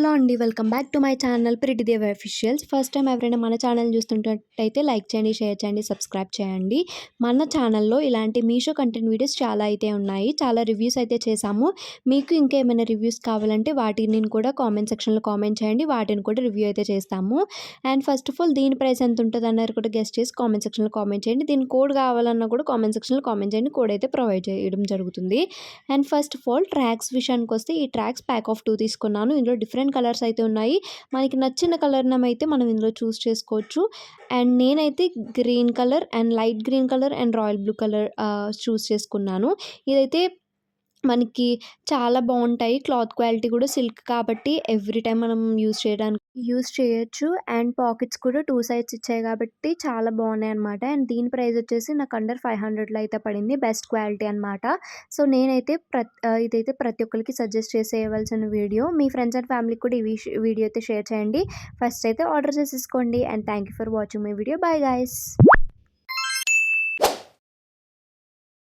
Hello అండి. Welcome back to my channel Pritidevi officials. First time ఎవరైనా మన ఛానల్ చూస్తున్నట్టయితే లైక్ చేయండి, షేర్ చేయండి, సబ్స్క్రైబ్ చేయండి. మన ఛానల్‌లో ఇలాంటి మీషో కంటెంట్ వీడియోస్ చాలా అయితే ఉన్నాయి. చాలా రివ్యూస్ అయితే చేశాము. మీకు ఇంకా ఏమైనా రివ్యూస్ కావాలంటే వాటిని కూడా కామెంట్ సెక్షన్‌లో కామెంట్ చేయండి. వాటిని కూడా రివ్యూ అయితే చేస్తాము. అండ్ ఫస్ట్ ఆఫ్ ఆల్ దీని ప్రైస్ ఎంత ఉంటదన్నారు కూడా గెస్ చేసి కామెంట్ సెక్షన్‌లో కామెంట్ చేయండి. దీని కోడ్ కావాలన్నా కూడా కామెంట్ సెక్షన్‌లో కామెంట్ చేయండి. కోడ్ అయితే ప్రొవైడ్ చేయడం జరుగుతుంది. And first of all tracks విషయానికొస్తే ఈ ట్రాక్స్ ప్యాక్ ఆఫ్ 2 తీసుకున్నాను. ఇందులో డిఫరెంట్ కలర్స్ అయితే ఉన్నాయి. మనకి నచ్చిన కలర్‌నమైతే మనం ఇందులో చూస్ చేసుకోవచ్చు. అండ్ నేనైతే green colour and light green colour and royal blue colour చూస్ చేసుకున్నాను. ఇదైతే మనకి చాలా బావుంటాయి. క్లాత్ క్వాలిటీ కూడా సిల్క్ కాబట్టి ఎవ్రీ టైమ్ మనం యూజ్ చేయొచ్చు. అండ్ పాకెట్స్ కూడా 2 సైడ్స్ ఇచ్చాయి కాబట్టి చాలా బాగున్నాయన్నమాట. అండ్ దీని ప్రైస్ వచ్చేసి నాకు అండర్ 500లో అయితే పడింది. బెస్ట్ క్వాలిటీ అనమాట. సో నేనైతే ఇదైతే ప్రతి ఒక్కరికి సజెస్ట్ చేసేయవలసిన వీడియో. మీ ఫ్రెండ్స్ అండ్ ఫ్యామిలీకి కూడా ఈ వీడియో అయితే షేర్ చేయండి. ఫస్ట్ అయితే ఆర్డర్ చేసేసుకోండి. And thank you for watching my video. Bye guys.